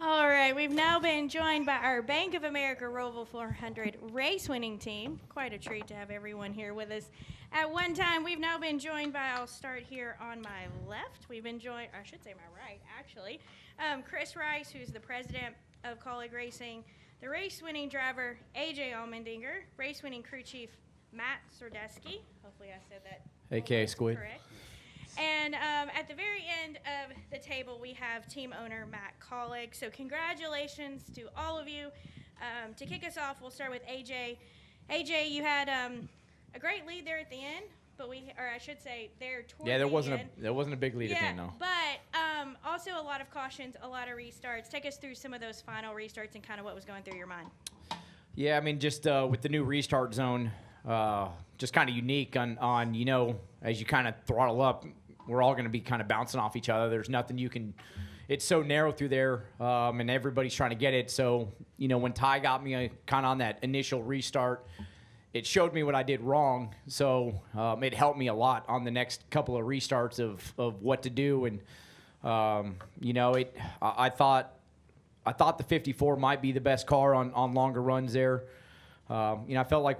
All right, we've now been joined by our Bank of America Roval 400 race winning team. Quite a treat to have everyone here with us. At one time, we've now been joined by, I'll start here on my left. We've been joined, I should say my right, actually. Chris Rice, who's the president of Kaulig Racing, the race winning driver, AJ Allmendinger, race winning crew chief, Matt Swiderski. Hopefully I said that AKA Squid. correct. And at the very end of the table, we have team owner Matt Kaulig. So congratulations to all of you. To kick us off, we'll start with AJ. AJ, you had a great lead there at the end, but I should say, there toward the end. There wasn't a big lead at the end, no. But also a lot of cautions, a lot of restarts. Take us through some of those final restarts and kind of what was going through your mind. Yeah, I mean, just with the new restart zone, just kind of unique on as you kind of throttle up, we're all going to be kind of bouncing off each other. There's nothing you can – it's so narrow through there, and everybody's trying to get it. So, when Ty got me kind of on that initial restart, it showed me what I did wrong. So it helped me a lot on the next couple of restarts of what to do. And, I thought the 54 might be the best car on longer runs there. I felt like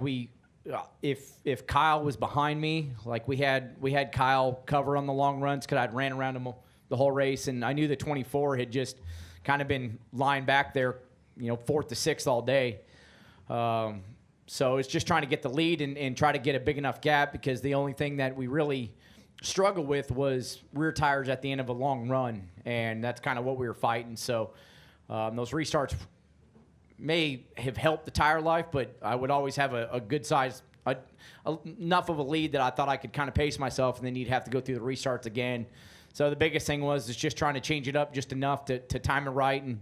if Kyle was behind me, like we had Kyle cover on the long runs because I'd ran around him the whole race, and I knew the 24 had just kind of been lying back there, 4th to 6th all day. So it's just trying to get the lead and try to get a big enough gap, because the only thing that we really struggled with was rear tires at the end of a long run, and that's kind of what we were fighting. So those restarts may have helped the tire life, but I would always have a good size, enough of a lead that I thought I could kind of pace myself, and then you'd have to go through the restarts again. So the biggest thing was just trying to change it up just enough to time it right, and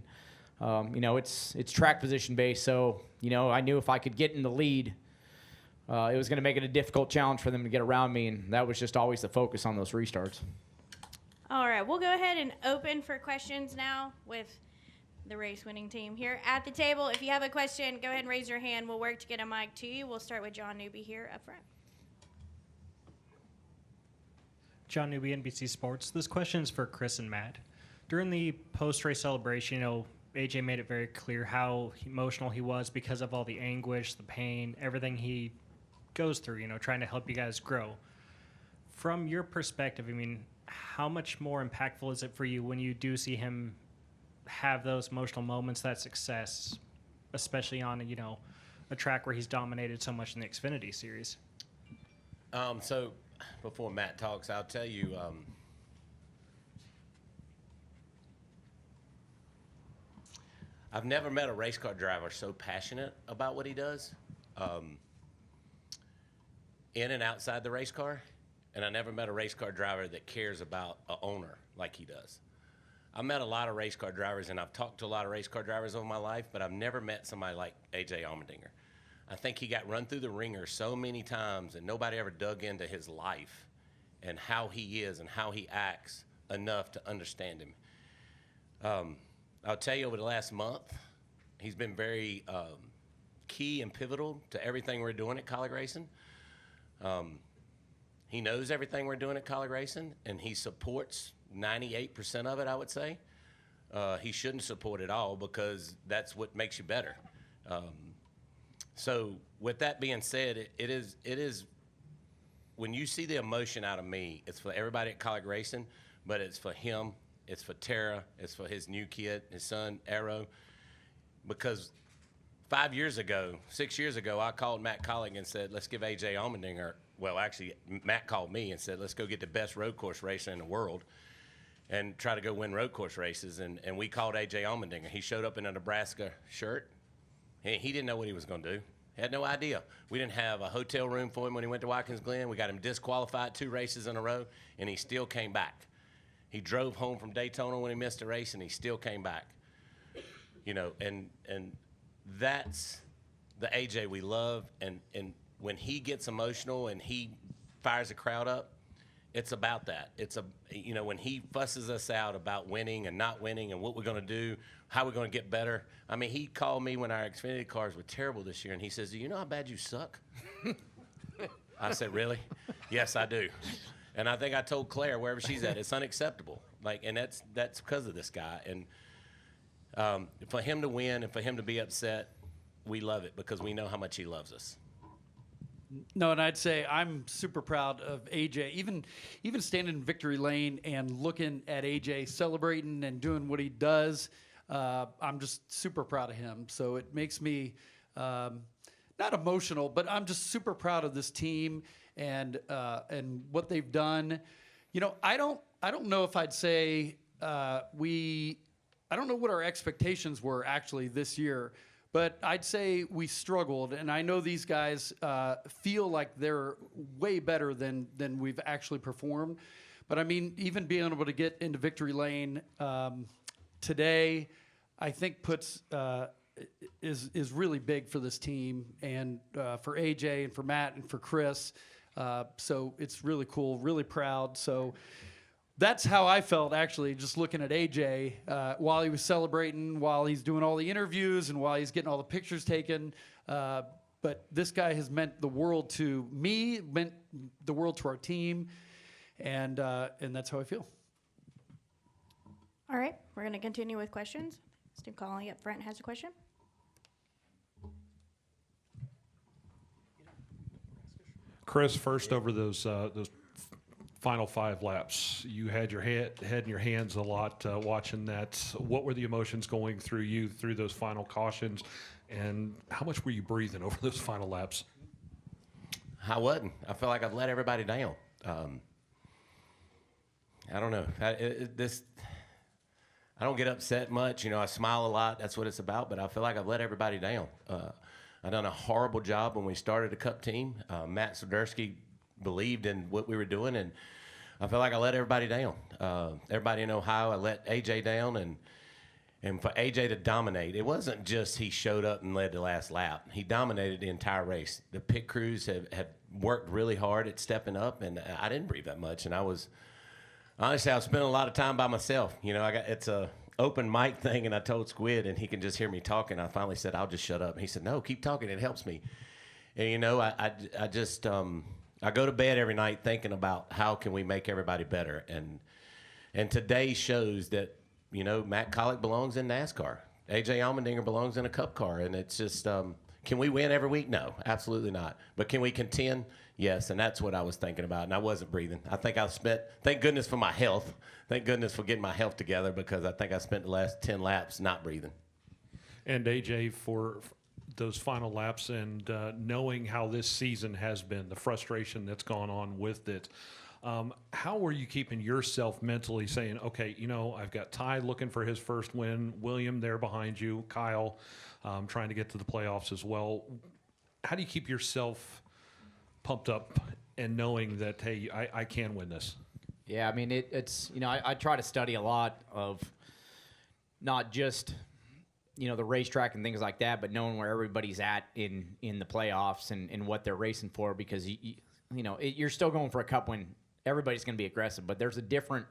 it's track position based. So I knew if I could get in the lead, it was going to make it a difficult challenge for them to get around me, and that was just always the focus on those restarts. All right, we'll go ahead and open for questions now with the race-winning team here at the table. If you have a question, go ahead and raise your hand. We'll work to get a mic to you. We'll start with John Newby here up front. John Newby, NBC Sports. This question is for Chris and Matt. During the post-race celebration, AJ made it very clear how emotional he was because of all the anguish, the pain, everything he goes through, trying to help you guys grow. From your perspective, how much more impactful is it for you when you do see him have those emotional moments, that success, especially on a track where he's dominated so much in the Xfinity series? So before Matt talks, I'll tell you, I've never met a race car driver so passionate about what he does, in and outside the race car, and I never met a race car driver that cares about an owner like he does. I've met a lot of race car drivers, and I've talked to a lot of race car drivers over my life, but I've never met somebody like AJ Allmendinger. I think he got run through the ringer so many times, and nobody ever dug into his life and how he is and how he acts enough to understand him. I'll tell you, over the last month, he's been very key and pivotal to everything we're doing at Kaulig Racing. He knows everything we're doing at Kaulig Racing, and he supports 98% of it, I would say. He shouldn't support it all, because that's what makes you better. So with that being said, it is when you see the emotion out of me, it's for everybody at Kaulig Racing, but it's for him, it's for Tara, it's for his new kid, his son, Arrow. Because 6 years ago, I called Matt Kaulig and said, let's give AJ Allmendinger, well, actually, Matt called me and said, let's go get the best road course racer in the world and try to go win road course races. And we called AJ Allmendinger. He showed up in a Nebraska shirt. He didn't know what he was going to do. He had no idea. We didn't have a hotel room for him when he went to Watkins Glen. We got him disqualified 2 races in a row, and he still came back. He drove home from Daytona when he missed a race, and he still came back. And that's the AJ we love. And when he gets emotional and he fires a crowd up, it's about that. It's when he fusses us out about winning and not winning and what we're going to do, how we're going to get better. He called me when our Xfinity cars were terrible this year, and he says, do you know how bad you suck? I said, really? Yes, I do. And I think I told Claire, wherever she's at, it's unacceptable. And that's because of this guy. And For him to win and for him to be upset, we love it because we know how much he loves us. No, and I'd say I'm super proud of AJ. Even standing in victory lane and looking at AJ celebrating and doing what he does, I'm just super proud of him. So it makes me not emotional, but I'm just super proud of this team and what they've done. You know, I don't know if I'd say I don't know what our expectations were actually this year. But I'd say we struggled, and I know these guys feel like they're way better than we've actually performed. But I mean, even being able to get into victory lane today, I think is really big for this team and for AJ and for Matt and for Chris. So it's really cool, really proud. So that's how I felt, actually, just looking at AJ while he was celebrating, while he's doing all the interviews, and while he's getting all the pictures taken. But this guy has meant the world to me, meant the world to our team, and that's how I feel. All right, we're going to continue with questions. Steve Kaulig up front has a question. Chris, first over those final 5 laps, you had your head in your hands a lot watching that. What were the emotions going through you through those final cautions, and how much were you breathing over those final laps? I wasn't. I feel like I've let everybody down. I don't know. I don't get upset much. You know, I smile a lot. That's what it's about. But I feel like I've let everybody down. I've done a horrible job when we started the Cup team. Matt Swiderski believed in what we were doing, and I feel like I let everybody down. Everybody in Ohio, I let AJ down, and for AJ to dominate, it wasn't just he showed up and led the last lap. He dominated the entire race. The pit crews have worked really hard at stepping up, and I didn't breathe that much. And I was spending a lot of time by myself. You know, it's a open mic thing, and I told Squid, and he can just hear me talking. I finally said, "I'll just shut up." And he said, "No, keep talking. It helps me." And you know, I just I go to bed every night thinking about how can we make everybody better, and today shows that, you know, Matt Kaulig belongs in NASCAR. AJ Allmendinger belongs in a Cup car, and it's just can we win every week? No, absolutely not. But can we contend? Yes, and that's what I was thinking about, and I wasn't breathing. I think thank goodness for my health. Thank goodness for getting my health together, because I think I spent the last 10 laps not breathing. And AJ, for those final laps and knowing how this season has been, the frustration that's gone on with it, how were you keeping yourself mentally saying, okay, you know, I've got Ty looking for his first win, William there behind you, Kyle trying to get to the playoffs as well. How do you keep yourself pumped up and knowing that, hey, I can win this? Yeah, I mean, it's, you know, I try to study a lot of not just, you know, the racetrack and things like that, but knowing where everybody's at in the playoffs and what they're racing for, because, you know, you're still going for a Cup win. Everybody's going to be aggressive, but there's a different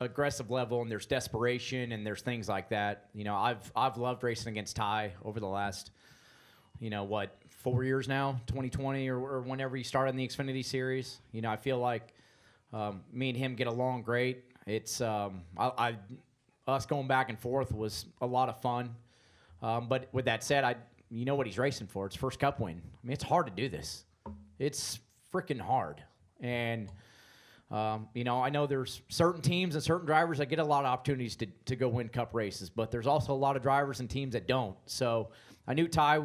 aggressive level, and there's desperation, and there's things like that. You know, I've loved racing against Ty over the last, you know, 4 years now, 2020 or whenever he started in the Xfinity Series. You know, I feel like me and him get along great. It's us going back and forth was a lot of fun. But with that said, you know what he's racing for. It's first Cup win. I mean, it's hard to do this. It's freaking hard. And, you know, I know there's certain teams and certain drivers that get a lot of opportunities to go win Cup races, but there's also a lot of drivers and teams that don't. So I knew Ty,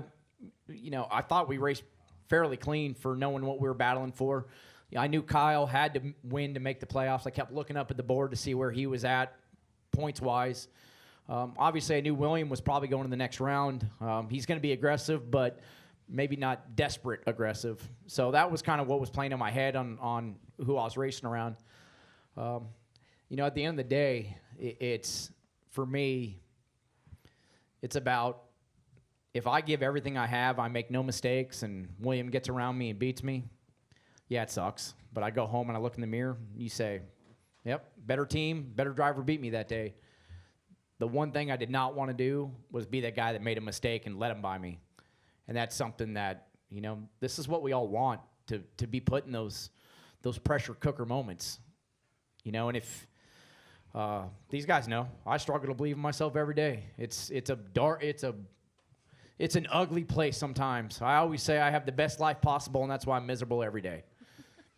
you know, I thought we raced fairly clean for knowing what we were battling for. I knew Kyle had to win to make the playoffs. I kept looking up at the board to see where he was at points-wise. Obviously, I knew William was probably going to the next round. He's going to be aggressive, but maybe not desperate aggressive. So that was kind of what was playing in my head on who I was racing around. You know, at the end of the day, it's, for me, it's about, if I give everything I have, I make no mistakes, and William gets around me and beats me, yeah, it sucks. But I go home and I look in the mirror, and you say, yep, better team, better driver beat me that day. The one thing I did not want to do was be that guy that made a mistake and let him by me. And that's something that, you know, this is what we all want, to be put in those pressure cooker moments. You know, and if these guys know I struggle to believe in myself every day. It's an ugly place sometimes. I always say I have the best life possible, and that's why I'm miserable every day.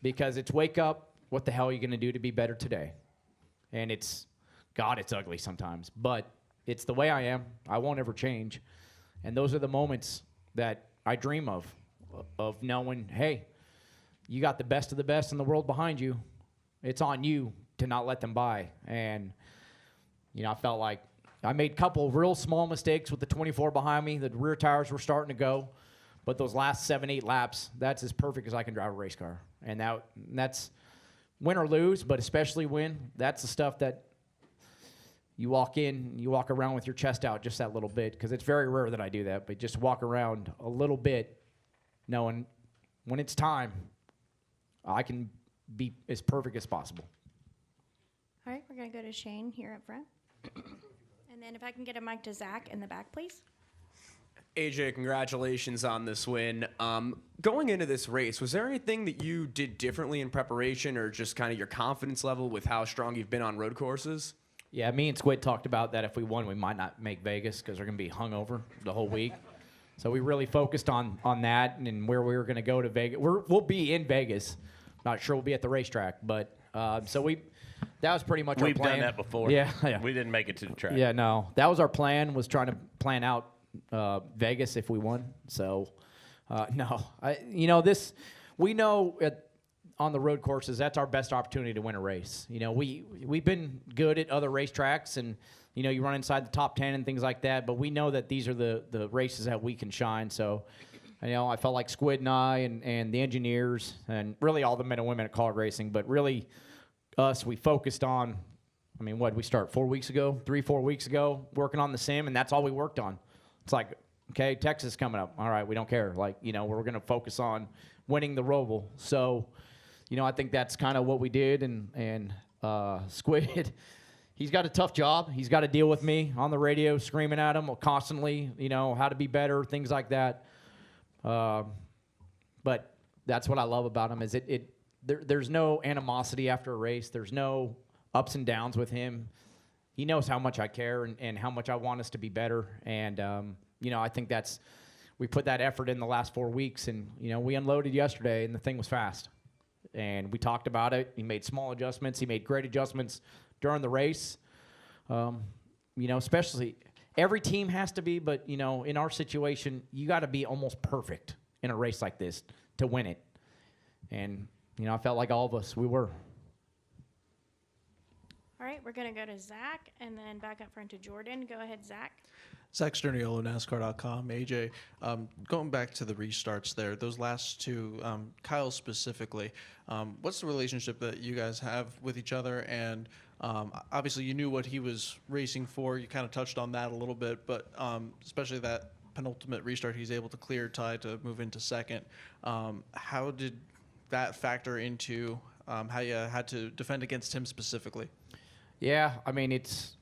Because it's wake up, what the hell are you going to do to be better today? And it's ugly sometimes, but it's the way I am. I won't ever change. And those are the moments that I dream of knowing, hey, you got the best of the best in the world behind you. It's on you to not let them by. And, I felt like I made a couple of real small mistakes with the 24 behind me. The rear tires were starting to go. But those last 7, 8 laps, that's as perfect as I can drive a race car. And that's win or lose, but especially win. That's the stuff that you walk around with your chest out just that little bit, because it's very rare that I do that, but just walk around a little bit knowing when it's time, I can be as perfect as possible. All right, we're going to go to Shane here up front. And then if I can get a mic to Zach in the back, please. AJ, congratulations on this win. Going into this race, was there anything that you did differently in preparation, or just kind of your confidence level with how strong you've been on road courses? Yeah, me and Squid talked about that. If we won, we might not make Vegas because we're going to be hungover the whole week. So we really focused on that and where we were going to go to Vegas. We'll be in Vegas. Not sure we'll be at the racetrack, but that was pretty much our plan. We've done that before. Yeah. We didn't make it to the track. Yeah, no. That was our plan, was trying to plan out Vegas if we won. So, no. We know on the road courses, that's our best opportunity to win a race. We've been good at other racetracks, and, you run inside the top 10 and things like that, but we know that these are the races that we can shine. So, I felt like Squid and I and the engineers and really all the men and women at Kaulig Racing, but really us, we focused on, what did we start 4 weeks ago, 3-4 weeks ago, working on the sim, and that's all we worked on. It's like, okay, Texas coming up. All right, we don't care. We're going to focus on winning the Roval. So, I think that's kind of what we did. And Squid, he's got a tough job. He's got to deal with me on the radio, screaming at him constantly, how to be better, things like that. But that's what I love about him, is there's no animosity after a race. There's no ups and downs with him. He knows how much I care and how much I want us to be better. And, I think we put that effort in the last 4 weeks, and, we unloaded yesterday and the thing was fast. And we talked about it. He made small adjustments. He made great adjustments during the race. Especially every team has to be, but, in our situation, you got to be almost perfect in a race like this to win it. And, I felt like all of us, we were. All right, we're going to go to Zach and then back up front to Jordan. Go ahead, Zach. Zach Sterniolo, NASCAR.com. AJ, going back to the restarts there, those last two, Kyle specifically, what's the relationship that you guys have with each other? And obviously you knew what he was racing for. You kind of touched on that a little bit, but especially that penultimate restart he's able to clear Ty to move into second. How did that factor into how you had to defend against him specifically? Yeah, it's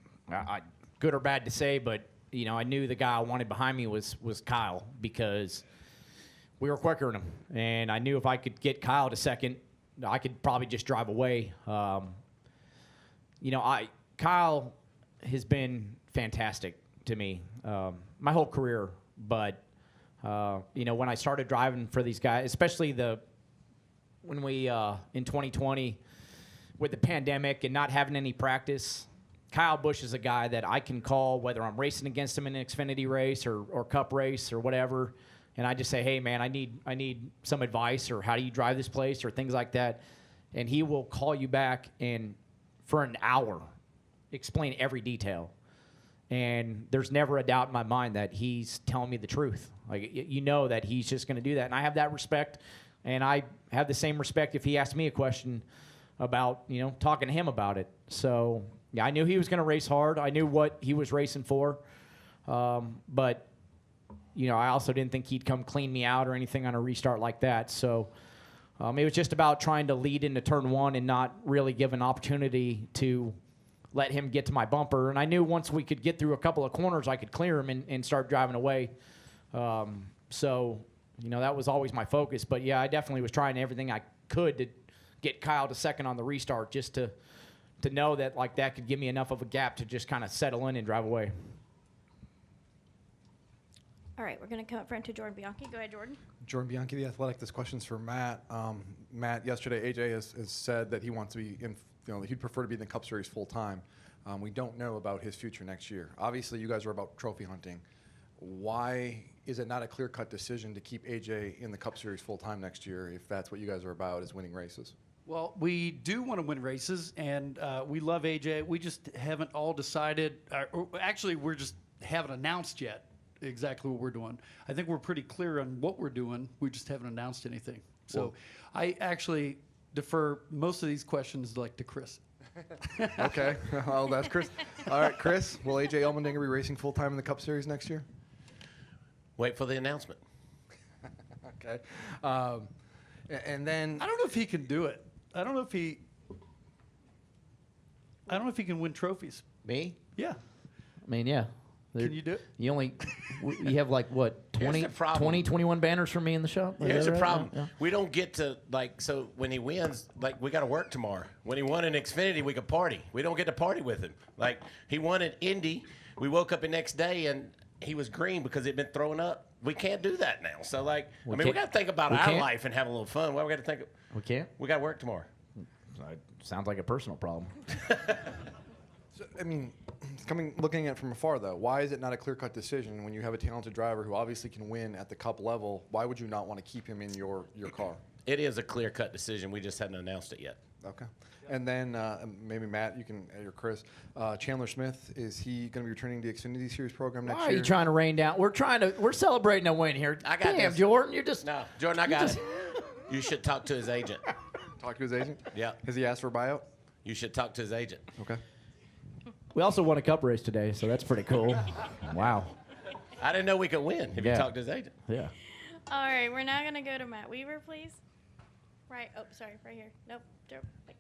good or bad to say, but I knew the guy I wanted behind me was Kyle, because we were quicker than him, and I knew if I could get Kyle to second, I could probably just drive away. Kyle has been fantastic to me my whole career, but when I started driving for these guys, especially when we in 2020 with the pandemic and not having any practice, Kyle Busch is a guy that I can call whether I'm racing against him in an Xfinity race or Cup race or whatever, and I just say, hey man, I need some advice, or how do you drive this place, or things like that, and he will call you back and for an hour explain every detail, and there's never a doubt in my mind that he's telling me the truth. That he's just going to do that, and I have that respect, and I have the same respect if he asks me a question about talking to him about it. So yeah, I knew he was going to race hard. I knew what he was racing for. But, I also didn't think he'd come clean me out or anything on a restart like that. So it was just about trying to lead into turn one and not really give an opportunity to let him get to my bumper. And I knew once we could get through a couple of corners, I could clear him and start driving away. That was always my focus. But, yeah, I definitely was trying everything I could to get Kyle to second on the restart, just to to know that like that could give me enough of a gap to just kind of settle in and drive away. All right, we're going to come up front to Jordan Bianchi. Go ahead, Jordan. Jordan Bianchi, The Athletic. This question's for Matt. Matt, yesterday AJ has said that he wants to be in, that he'd prefer to be in the Cup Series full time. We don't know about his future next year. Obviously, you guys are about trophy hunting. Why is it not a clear-cut decision to keep AJ in the Cup Series full time next year if that's what you guys are about, is winning races? Well, we do want to win races, and we love AJ. We just haven't all decided. Or actually, we're just haven't announced yet exactly what we're doing. I think we're pretty clear on what we're doing. We just haven't announced anything. So Well, I actually defer most of these questions to Chris. Okay, I'll ask Chris. All right, Chris, will AJ Allmendinger be racing full time in the Cup Series next year? Wait for the announcement. Okay. And then I don't know if he can do it. I don't know if he can win trophies. Me? Yeah. I mean, yeah. Can you do it? You have like what, Here's 20, the problem. 20, 21 banners for me in the shop? Is Here's that the right? problem. Yeah. We don't get to, so when he wins, we got to work tomorrow. When he won in Xfinity, we could party. We don't get to party with him. He won at Indy. We woke up the next day, and he was green because he'd been throwing up. We can't do that now. So, we can't- got to think about we our can't? life and have a little fun. Why we got to think? We can't? We got to work tomorrow. Sounds like a personal problem. So, I mean, looking at it from afar, though, why is it not a clear-cut decision when you have a talented driver who obviously can win at the Cup level? Why would you not want to keep him in your car? It is a clear-cut decision. We just hadn't announced it yet. Okay. And then maybe Matt, you can, or Chris, Chandler Smith, is he going to be returning to the Xfinity Series program next Why year? are you trying to rain down? We're celebrating a win here. I got Damn, this. Jordan, you're just. No, Jordan, I got it. You should talk to his agent. Talk to his agent? Yeah. Has he asked for a buyout? You should talk to his agent. Okay. We also won a cup race today, so that's pretty cool. Wow. I didn't know we could win if you Yeah. talked to his agent. Yeah. All right, we're now going to go to Matt Weaver, please. Right. Oh, sorry, right here. Nope.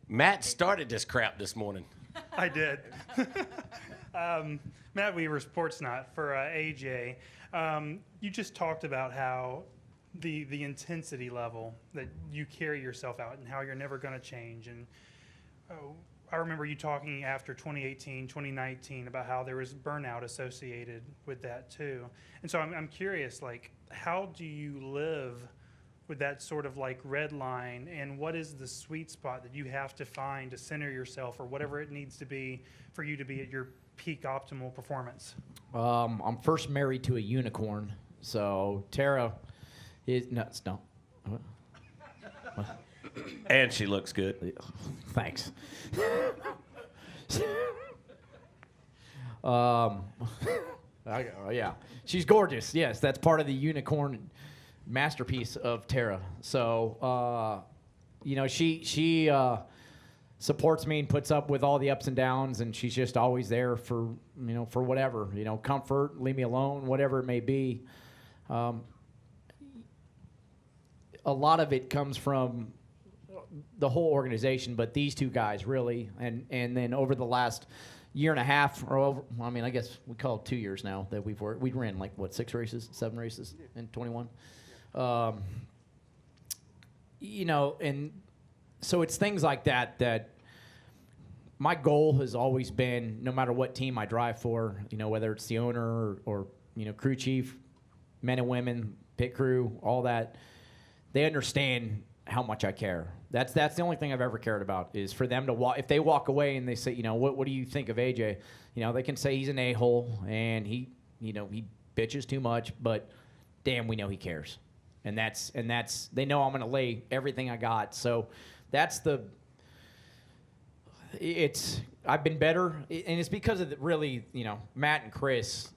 Matt started this crap this morning. I did. Matt Weaver, Sportsnot for AJ. You just talked about how the intensity level that you carry yourself out and how you're never going to change. And I remember you talking after 2018, 2019 about how there was burnout associated with that too. And so I'm curious, how do you live with that sort of red line, and what is the sweet spot that you have to find to center yourself or whatever it needs to be for you to be at your peak optimal performance? I'm first married to a unicorn, so Tara is nuts. No. What? And she looks good. Thanks. Yeah, she's gorgeous. Yes, that's part of the unicorn masterpiece of Tara. So, she supports me and puts up with all the ups and downs, and she's just always there for whatever, comfort, leave me alone, whatever it may be. A lot of it comes from the whole organization, but these two guys really, and then over the last year and a half, I guess we call it 2 years now that we've worked. We ran 7 races in 21. And so it's things like that my goal has always been, no matter what team I drive for, whether it's the owner or crew chief, men and women, pit crew, all that, they understand how much I care. That's the only thing I've ever cared about, is for them to walk. If they walk away and they say, what do you think of AJ? They can say he's an a-hole and he bitches too much, but damn, we know he cares. And that's they know I'm going to lay everything I got. So I've been better, and it's because of Matt and Chris.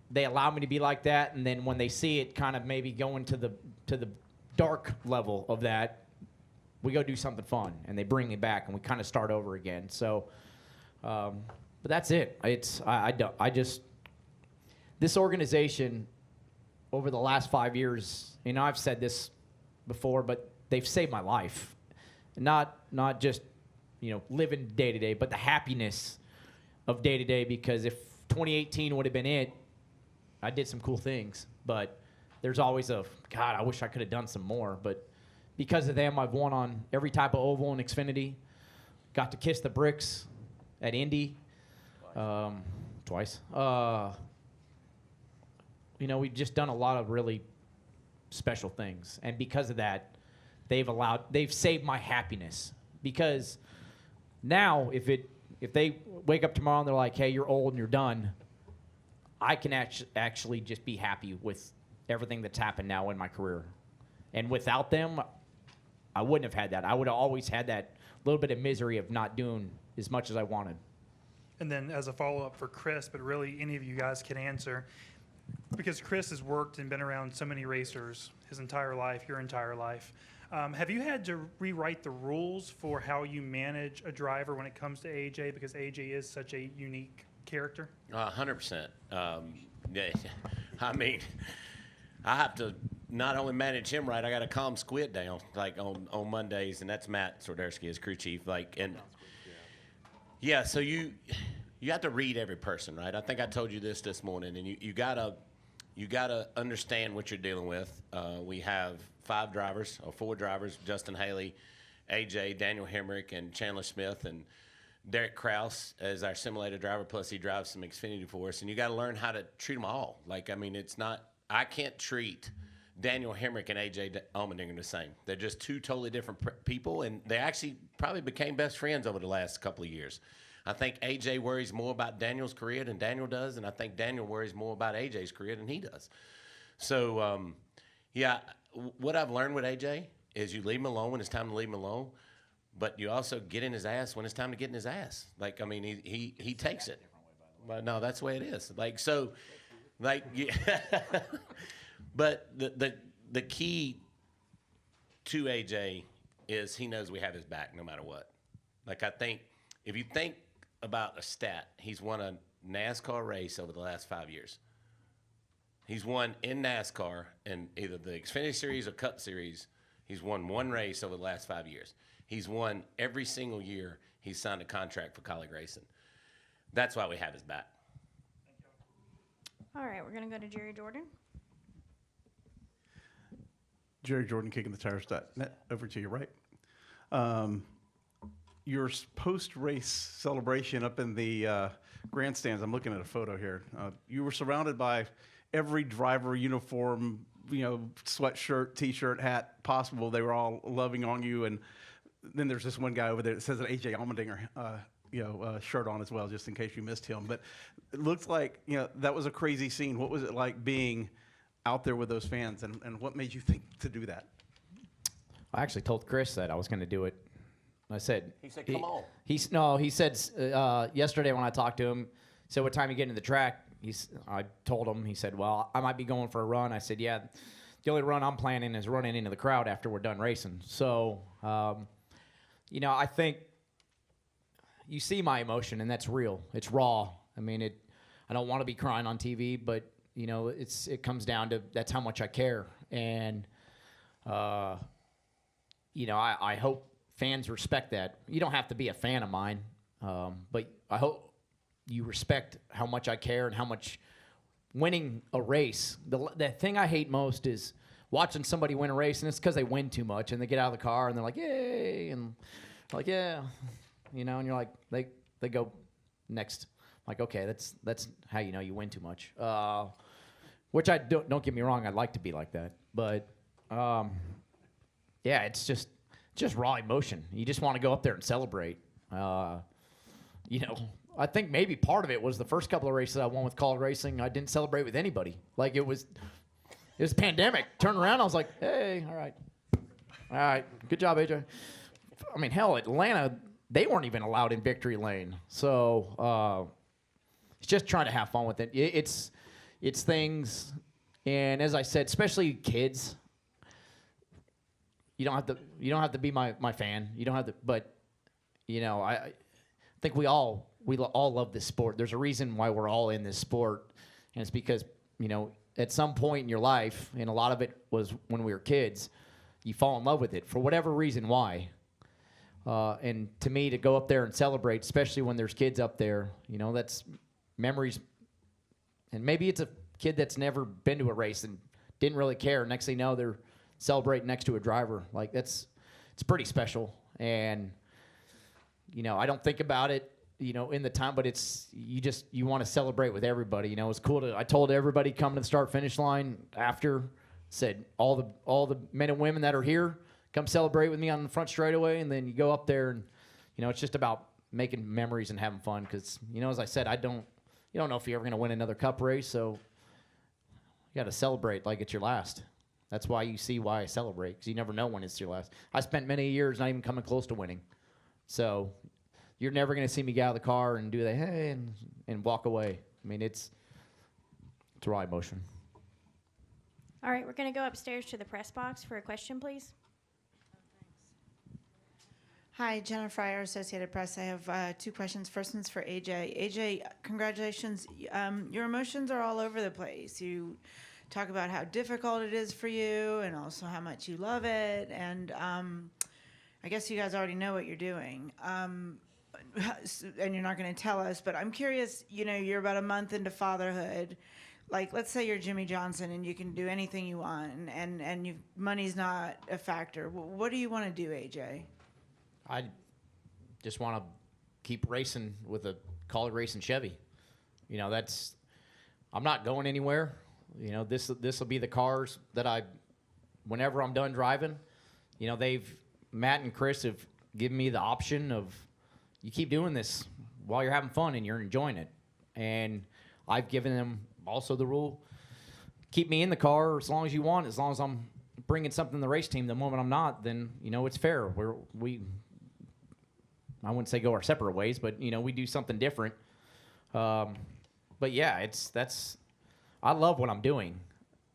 They allow me to be like that, and then when they see it kind of maybe going to the dark level of that, we go do something fun, and they bring me back, and we kind of start over again. So, but that's it. This organization over the last 5 years, I've said this before, but they've saved my life. Not just, living day to day, but the happiness of day to day, because if 2018 would have been it, I did some cool things, but there's always God, I wish I could have done some more. But because of them, I've won on every type of oval in Xfinity. got to kiss the bricks at Indy twice. We've just done a lot of really special things, and because of that, they've saved my happiness. Because now, if they wake up tomorrow and they're like, "Hey, you're old and you're done," I can actually just be happy with everything that's happened now in my career. And without them, I wouldn't have had that. I would have always had that little bit of misery of not doing as much as I wanted. And then as a follow-up for Chris, but really any of you guys can answer, because Chris has worked and been around so many racers his entire life, your entire life. Have you had to rewrite the rules for how you manage a driver when it comes to AJ, because AJ is such a unique character? 100%. Yeah, I mean, I have to not only manage him right, I got to calm Squid down, like on Mondays, and that's Matt Swiderski, his crew chief. So you have to read every person, right? I think I told you this morning, and you gotta understand what you're dealing with. We have 4 drivers: Justin Haley, AJ, Daniel Hemrick, and Chandler Smith, and Derek Kraus as our simulator driver. Plus, he drives some Xfinity for us, and you got to learn how to treat them all. I can't treat Daniel Hemrick and AJ Allmendinger the same. They're just 2 totally different people, and they actually probably became best friends over the last couple of years. I think AJ worries more about Daniel's career than Daniel does, and I think Daniel worries more about AJ's career than he does. So, what I've learned with AJ is you leave him alone when it's time to leave him alone, but you also get in his ass when it's time to get in his ass. He takes it. But no, that's the way it is. But the key to AJ is he knows we have his back no matter what. I think if you think about a stat, he's won a NASCAR race over the last 5 years. He's won in NASCAR in either the Xfinity Series or Cup Series. He's won 1 race over the last 5 years. He's won every single year he's signed a contract for Kaulig Racing. That's why we have his back. All right, we're going to go to Jerry Jordan. Jerry Jordan, kicking the tires.net. Over to you, right? Your post-race celebration up in the grandstands, I'm looking at a photo here. You were surrounded by every driver uniform, sweatshirt, T-shirt, hat possible. They were all loving on you. And then there's this one guy over there that says an AJ Allmendinger shirt on as well, just in case you missed him. But it looks like, that was a crazy scene. What was it like being out there with those fans, and what made you think to do that? I actually told Chris that I was going to do it. I said, He said, come on. He said yesterday when I talked to him, he said, what time you get into the track? I told him, he said, well, I might be going for a run. I said, yeah, the only run I'm planning is running into the crowd after we're done racing. So, I think you see my emotion, and that's real. It's raw. I mean, I don't want to be crying on TV, but, it comes down to that's how much I care. And, I hope fans respect that. You don't have to be a fan of mine, but I hope you respect how much I care and how much winning a race. The thing I hate most is watching somebody win a race, and it's because they win too much, and they get out of the car, and they're like, yay, and like, yeah, and you're like, they go next. Like, okay, that's how you know you win too much. Which I don't get me wrong, I'd like to be like that, but it's just raw emotion. You just want to go up there and celebrate. I think maybe part of it was the first couple of races I won with Kaulig Racing, I didn't celebrate with anybody. Like it was a pandemic. Turned around, I was like, hey, all right, good job, AJ. I mean, hell, Atlanta, they weren't even allowed in victory lane. So it's just trying to have fun with it. It's things, and as I said, especially kids. You don't have to be my fan. You don't have to, but I think we all love this sport. There's a reason why we're all in this sport, and it's because at some point in your life, and a lot of it was when we were kids, you fall in love with it for whatever reason. Why? And to me, to go up there and celebrate, especially when there's kids up there, that's memories. And maybe it's a kid that's never been to a race and didn't really care. Next thing you know, they're celebrating next to a driver. Like it's pretty special. And I don't think about it, in the time, but you want to celebrate with everybody. It's cool I told everybody coming to the start finish line after, said all the men and women that are here, come celebrate with me on the front straightaway, and then you go up there and, it's just about making memories and having fun. Because, as I said, you don't know if you're ever going to win another cup race, so you got to celebrate like it's your last. That's why I celebrate, because you never know when it's your last. I spent many years not even coming close to winning. So you're never going to see me get out of the car and do the hey and walk away. I mean, it's raw emotion. All right, we're going to go upstairs to the press box for a question, please. Hi, Jenna Fryer, Associated Press. I have 2 questions. First one's for AJ. AJ, congratulations. Your emotions are all over the place. You talk about how difficult it is for you and also how much you love it. And I guess you guys already know what you're doing. And you're not going to tell us, but I'm curious, you're about a month into fatherhood. Like, let's say you're Jimmy Johnson and you can do anything you want and money's not a factor. What do you want to do, AJ? I just want to keep racing with a Kaulig racing Chevy. I'm not going anywhere. This will be the cars that whenever I'm done driving, Matt and Chris have given me the option of, you keep doing this while you're having fun and you're enjoying it. And I've given them also the rule, keep me in the car as long as you want, as long as I'm bringing something to the race team. The moment I'm not, then, it's fair. I wouldn't say go our separate ways, but, we do something different. But yeah, I love what I'm doing.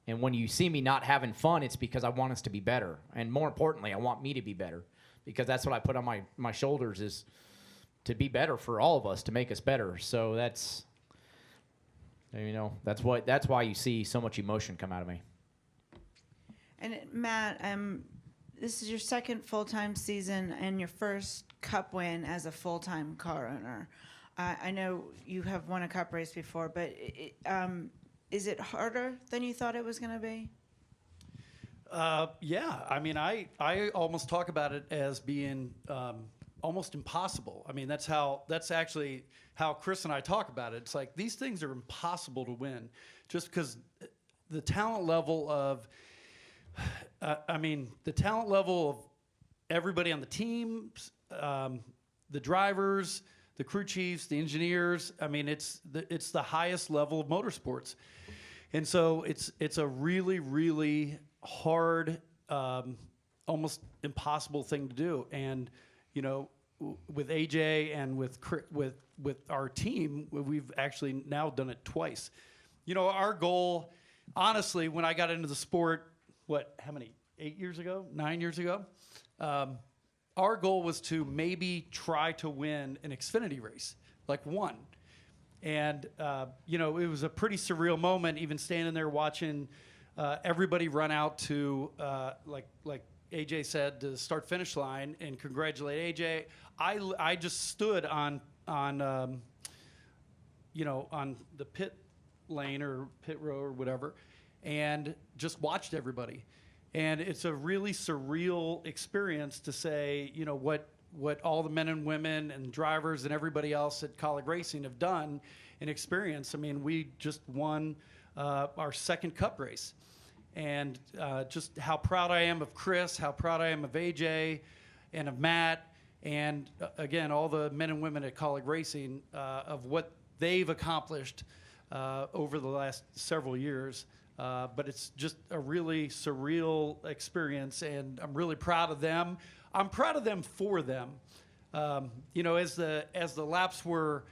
And when you see me not having fun, it's because I want us to be better. And more importantly, I want me to be better, because that's what I put on my shoulders, is to be better for all of us, to make us better. So that's why you see so much emotion come out of me. And Matt, this is your second full-time season and your first cup win as a full-time car owner. I know you have won a cup race before, but is it harder than you thought it was going to be? Yeah. I mean, I almost talk about it as being almost impossible. I mean, that's actually how Chris and I talk about it. It's like, these things are impossible to win, just because the talent level of everybody on the team, the drivers, the crew chiefs, the engineers. I mean, it's the highest level of motorsports. And so it's a really, really hard, almost impossible thing to do. And, with AJ and with our team, we've actually now done it twice. Our goal, honestly, when I got into the sport, how many, 8 years ago, 9 years ago? Our goal was to maybe try to win an Xfinity race, like one. And, it was a pretty surreal moment, even standing there watching everybody run out to, like AJ said, to the start-finish line and congratulate AJ. I just stood on the pit lane or pit row or whatever, and just watched everybody. And it's a really surreal experience to say, what all the men and women and drivers and everybody else at Kaulig Racing have done and experienced. I mean, we just won our second cup race. And just how proud I am of Chris, how proud I am of AJ and of Matt, and again, all the men and women at Kaulig Racing of what they've accomplished over the last several years. But it's just a really surreal experience, and I'm really proud of them. I'm proud of them for them. As the laps were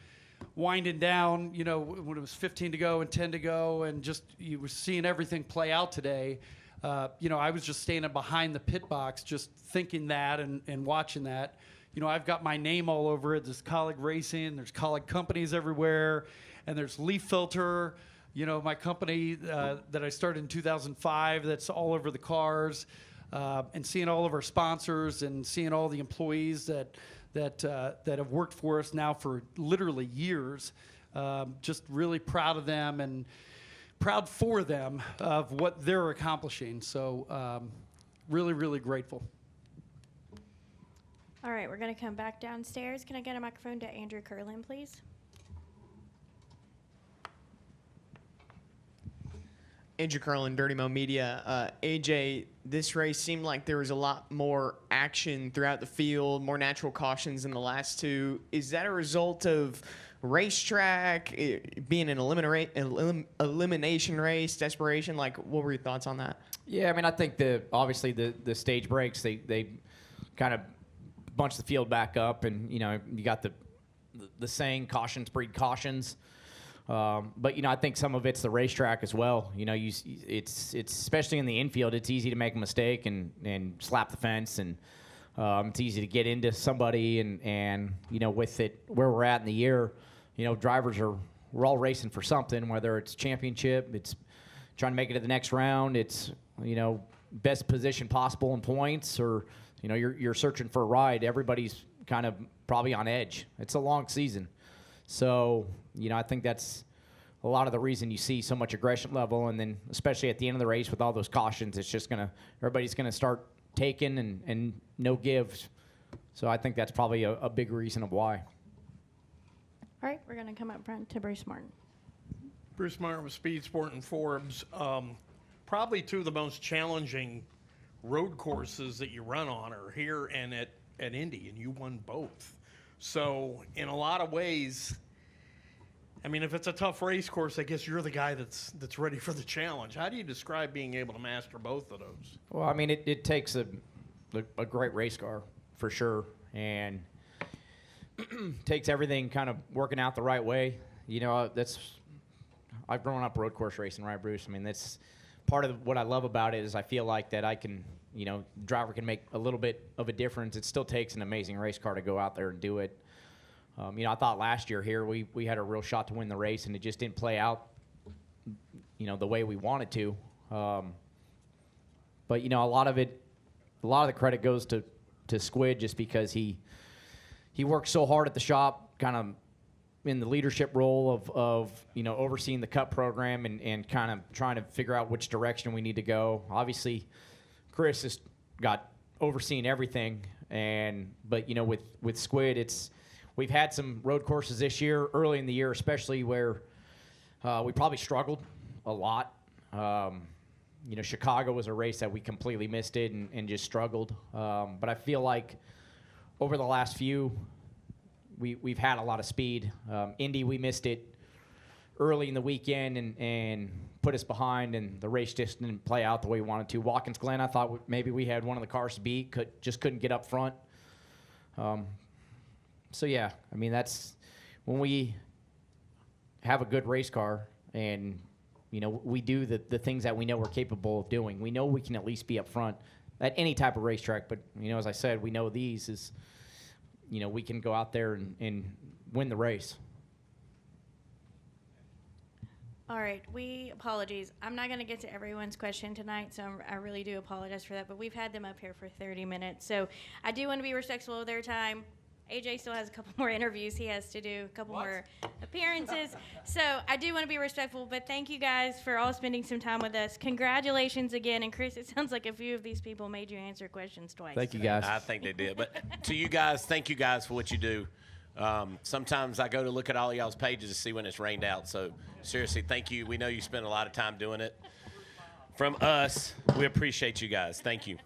winding down, when it was 15 to go and 10 to go, and just you were seeing everything play out today, I was just standing behind the pit box just thinking that and watching that. I've got my name all over it. There's Kaulig Racing, there's Kaulig companies everywhere, and there's Leaf Filter, my company that I started in 2005 that's all over the cars, and seeing all of our sponsors and seeing all the employees that have worked for us now for literally years. Just really proud of them and proud for them of what they're accomplishing. So really, really grateful. All right, we're going to come back downstairs. Can I get a microphone to Andrew Curlin, please? Andrew Carlin, Dirty Mo Media. AJ, this race seemed like there was a lot more action throughout the field, more natural cautions in the last two. Is that a result of racetrack, being an elimination race, desperation? Like, what were your thoughts on that? Yeah, I mean, I think obviously the stage breaks, they kind of bunch the field back up, and you got the saying, cautions breed cautions. But I think some of it's the racetrack as well. It's especially in the infield, it's easy to make a mistake and slap the fence, and it's easy to get into somebody. And with it where we're at in the year, we're all racing for something, whether it's championship, it's trying to make it to the next round, it's best position possible in points, or you're searching for a ride. Everybody's kind of probably on edge. It's a long season. So, I think that's a lot of the reason you see so much aggression level, and then especially at the end of the race with all those cautions, it's just everybody's gonna start taking and no gives. So I think that's probably a big reason of why. All right, we're going to come up front to Bruce Martin. Bruce Martin with Speed Sport and Forbes. Probably two of the most challenging road courses that you run on are here and at Indy, and you won both. So in a lot of ways, I mean, if it's a tough race course, I guess you're the guy that's ready for the challenge. How do you describe being able to master both of those? Well, I mean, it takes a great race car for sure, and takes everything kind of working out the right way. I've grown up road course racing, right, Bruce? I mean, that's part of what I love about it is I feel like that I can, driver can make a little bit of a difference. It still takes an amazing race car to go out there and do it. I thought last year here we had a real shot to win the race, and it just didn't play out, the way we wanted to. But a lot of the credit goes to Squid, just because he worked so hard at the shop, kind of in the leadership role of overseeing the Cup program and kind of trying to figure out which direction we need to go. Obviously, Chris has got overseeing everything, but with Squid, we've had some road courses this year, early in the year especially, where we probably struggled a lot. Chicago was a race that we completely missed it and just struggled. But I feel like over the last few, we've had a lot of speed. Indy, we missed it early in the weekend and put us behind, and the race just didn't play out the way we wanted to. Watkins Glen, I thought maybe we had one of the cars to beat, just couldn't get up front. So, yeah, I mean, that's when we have a good race car and, we do the things that we know we're capable of doing. We know we can at least be up front at any type of racetrack. But, as I said, we know these is, we can go out there and win the race. All right, apologies. I'm not going to get to everyone's question tonight, so I really do apologize for that. But we've had them up here for 30 minutes. So I do want to be respectful of their time. AJ still has a couple more interviews he has to do, a couple more appearances. So I do want to be respectful, but thank you guys for all spending some time with us. Congratulations again. And Chris, it sounds like a few of these people made you answer questions twice. Thank you, guys. I think they did. But to you guys, thank you guys for what you do. Sometimes I go to look at all y'all's pages to see when it's rained out. So seriously, thank you. We know you spend a lot of time doing it. From us, we appreciate you guys. Thank you.